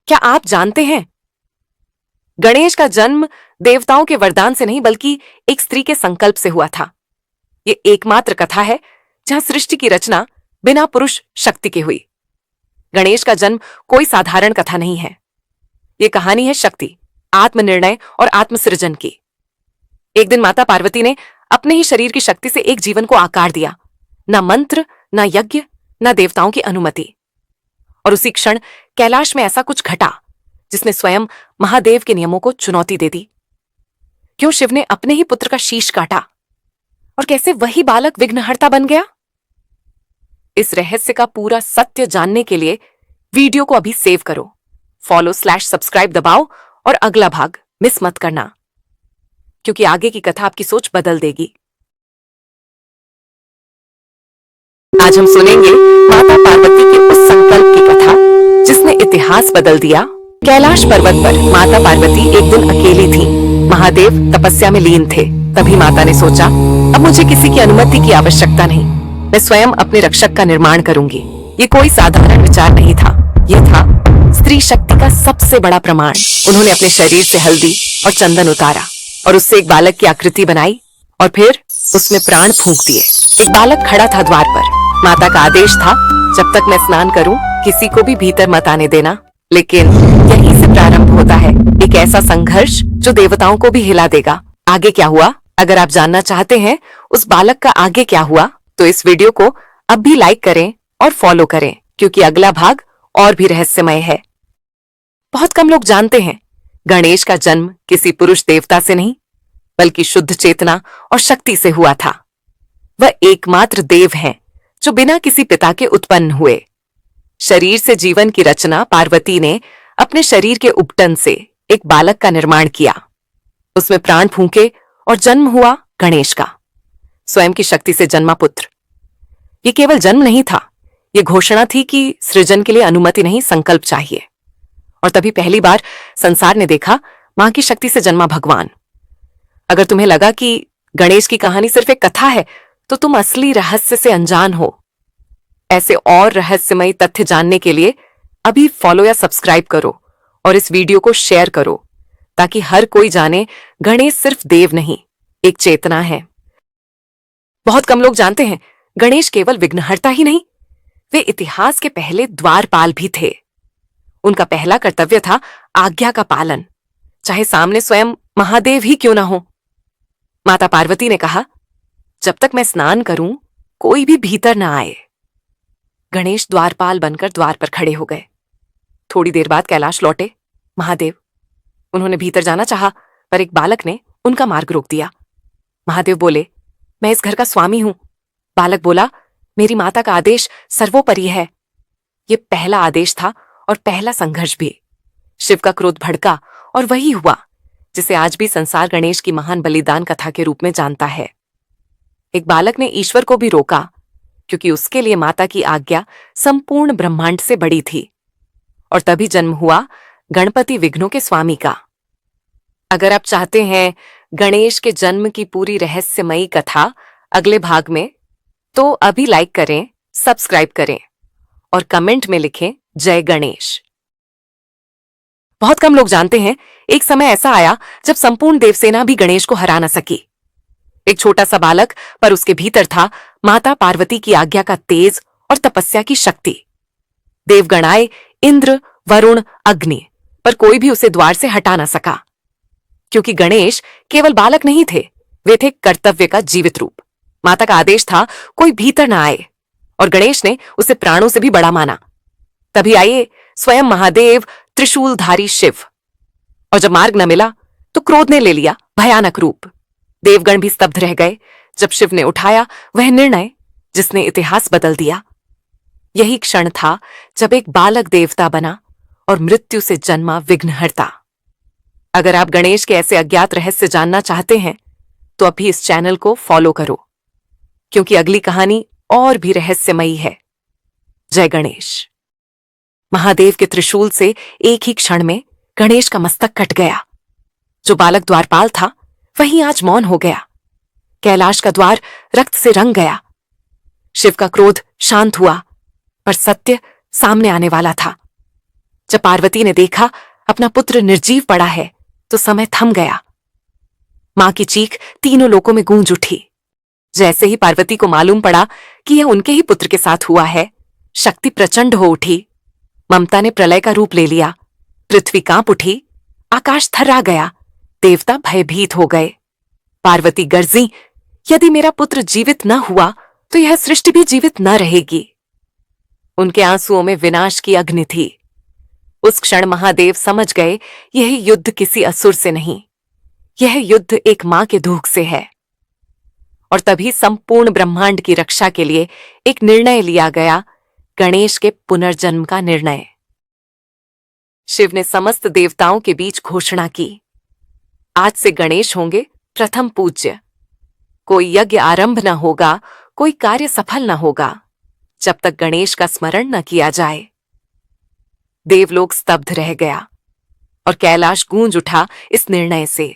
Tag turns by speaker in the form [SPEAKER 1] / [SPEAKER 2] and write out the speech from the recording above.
[SPEAKER 1] क्या आप जानते हैं, गणेश का जन्म देवताओं के वरदान से नहीं बल्कि एक स्त्री के संकल्प से हुआ था। ये एकमात्र कथा है जहां सृष्टि की रचना बिना पुरुष शक्ति के हुई। गणेश का जन्म कोई साधारण कथा नहीं है। ये कहानी है शक्ति, आत्मनिर्णय और आत्मसृजन की। एक दिन माता पार्वती ने अपने ही शरीर की शक्ति से एक जीवन को आकार दिया। न मंत्र, न यज्ञ, न देवताओं की अनुमति। और उसी क्षण कैलाश में ऐसा कुछ घटा जिसने स्वयं महादेव के नियमों को चुनौती दे दी। क्यों शिव ने अपने ही पुत्र का शीश काटा और कैसे वही बालक विघ्नहर्ता बन गया? इस रहस्य का पूरा सत्य जानने के लिए वीडियो को अभी सेव करो, फॉलो/सब्सक्राइब दबाओ और अगला भाग मिस मत करना, क्योंकि आगे की कथा आपकी सोच बदल देगी। आज हम सुनेंगे माता पार्वती के उस संकल्प की कथा जिसने इतिहास बदल दिया। कैलाश पर्वत पर माता पार्वती एक दिन अकेली थी। महादेव तपस्या में लीन थे। तभी माता ने सोचा, अब मुझे किसी की अनुमति की आवश्यकता नहीं, मैं स्वयं अपने रक्षक का निर्माण करूंगी। ये कोई साधारण विचार नहीं था, यह था स्त्री शक्ति का सबसे बड़ा प्रमाण। उन्होंने अपने शरीर से हल्दी और चंदन उतारा और उससे एक बालक की आकृति बनाई और फिर उसमें प्राण फूंक दिए। एक बालक खड़ा था द्वार पर। माता का आदेश था, जब तक मैं स्नान करूं किसी को भी भीतर मत आने देना। लेकिन यहीं से प्रारंभ होता है एक ऐसा संघर्ष जो देवताओं को भी हिला देगा। आगे क्या हुआ? अगर आप जानना चाहते हैं उस बालक का आगे क्या हुआ, तो इस वीडियो को अब भी लाइक करें और फॉलो करें, क्योंकि अगला भाग और भी रहस्यमय है। बहुत कम लोग जानते हैं, गणेश का जन्म किसी पुरुष देवता से नहीं बल्कि शुद्ध चेतना और शक्ति से हुआ था। वह एकमात्र देव हैं जो बिना किसी पिता के उत्पन्न हुए। शरीर से जीवन की रचना पार्वती ने अपने शरीर के उपटन से एक बालक का निर्माण किया। उसमें प्राण फूंके और जन्म हुआ गणेश का, स्वयं की शक्ति से जन्मा पुत्र। ये केवल जन्म नहीं था, ये घोषणा थी कि सृजन के लिए अनुमति नहीं, संकल्प चाहिए। और तभी पहली बार संसार ने देखा मां की शक्ति से जन्मा भगवान। अगर तुम्हें लगा कि गणेश की कहानी सिर्फ एक कथा है, तो तुम असली रहस्य से अनजान हो। ऐसे और रहस्यमय तथ्य जानने के लिए अभी फॉलो या सब्सक्राइब करो और इस वीडियो को शेयर करो, ताकि हर कोई जाने गणेश सिर्फ देव नहीं, एक चेतना है। बहुत कम लोग जानते हैं, गणेश केवल विघ्नहर्ता ही नहीं, वे इतिहास के पहले द्वारपाल भी थे। उनका पहला कर्तव्य था आज्ञा का पालन, चाहे सामने स्वयं महादेव ही क्यों ना हो। माता पार्वती ने कहा, जब तक मैं स्नान करूं कोई भी भीतर ना आए। गणेश द्वारपाल बनकर द्वार पर खड़े हो गए। थोड़ी देर बाद कैलाश लौटे महादेव। उन्होंने भीतर जाना चाहा, पर एक बालक ने उनका मार्ग रोक दिया। महादेव बोले, मैं इस घर का स्वामी हूं। बालक बोला, मेरी माता का आदेश सर्वोपरि है। ये पहला आदेश था और पहला संघर्ष भी। शिव का क्रोध भड़का और वही हुआ जिसे आज भी संसार गणेश की महान बलिदान कथा के रूप में जानता है। एक बालक ने ईश्वर को भी रोका, क्योंकि उसके लिए माता की आज्ञा संपूर्ण ब्रह्मांड से बड़ी थी। और तभी जन्म हुआ गणपति विघ्नों के स्वामी का। अगर आप चाहते हैं गणेश के जन्म की पूरी रहस्यमयी कथा अगले भाग में, तो अभी लाइक करें, सब्सक्राइब करें और कमेंट में लिखें जय गणेश। बहुत कम लोग जानते हैं, एक समय ऐसा आया जब संपूर्ण देवसेना भी गणेश को हरा न सकी। एक छोटा सा बालक, पर उसके भीतर था माता पार्वती की आज्ञा का तेज और तपस्या की शक्ति। देवगण आए, इंद्र, वरुण, अग्नि, पर कोई भी उसे द्वार से हटा न सका, क्योंकि गणेश केवल बालक नहीं थे, वे थे कर्तव्य का जीवित रूप। माता का आदेश था कोई भीतर न आए, और गणेश ने उसे प्राणों से भी बड़ा माना। तभी आए स्वयं महादेव, त्रिशूलधारी शिव। और जब मार्ग न मिला तो क्रोध ने ले लिया भयानक रूप। देवगण भी स्तब्ध रह गए जब शिव ने उठाया वह निर्णय जिसने इतिहास बदल दिया। यही क्षण था जब एक बालक देवता बना और मृत्यु से जन्मा विघ्नहर्ता। अगर आप गणेश के ऐसे अज्ञात रहस्य जानना चाहते हैं, तो अभी इस चैनल को फॉलो करो, क्योंकि अगली कहानी और भी रहस्यमयी है। जय गणेश। महादेव के त्रिशूल से एक ही क्षण में गणेश का मस्तक कट गया। जो बालक द्वारपाल था वहीं आज मौन हो गया। कैलाश का द्वार रक्त से रंग गया। शिव का क्रोध शांत हुआ, पर सत्य सामने आने वाला था। जब पार्वती ने देखा अपना पुत्र निर्जीव पड़ा है तो समय थम गया। मां की चीख तीनों लोकों में गूंज उठी। जैसे ही पार्वती को मालूम पड़ा कि यह उनके ही पुत्र के साथ हुआ है, शक्ति प्रचंड हो उठी। ममता ने प्रलय का रूप ले लिया। पृथ्वी कांप उठी, आकाश थर्रा गया, देवता भयभीत हो गए। पार्वती गर्जी, यदि मेरा पुत्र जीवित न हुआ तो यह सृष्टि भी जीवित न रहेगी। उनके आंसुओं में विनाश की अग्नि थी। उस क्षण महादेव समझ गए यह युद्ध किसी असुर से नहीं, यह युद्ध एक मां के दुख से है। और तभी संपूर्ण ब्रह्मांड की रक्षा के लिए एक निर्णय लिया गया, गणेश के पुनर्जन्म का निर्णय। शिव ने समस्त देवताओं के बीच घोषणा की, आज से गणेश होंगे प्रथम पूज्य। कोई यज्ञ आरंभ न होगा, कोई कार्य सफल न होगा जब तक गणेश का स्मरण न किया जाए। देवलोक स्तब्ध रह गया और कैलाश गूंज उठा इस निर्णय से।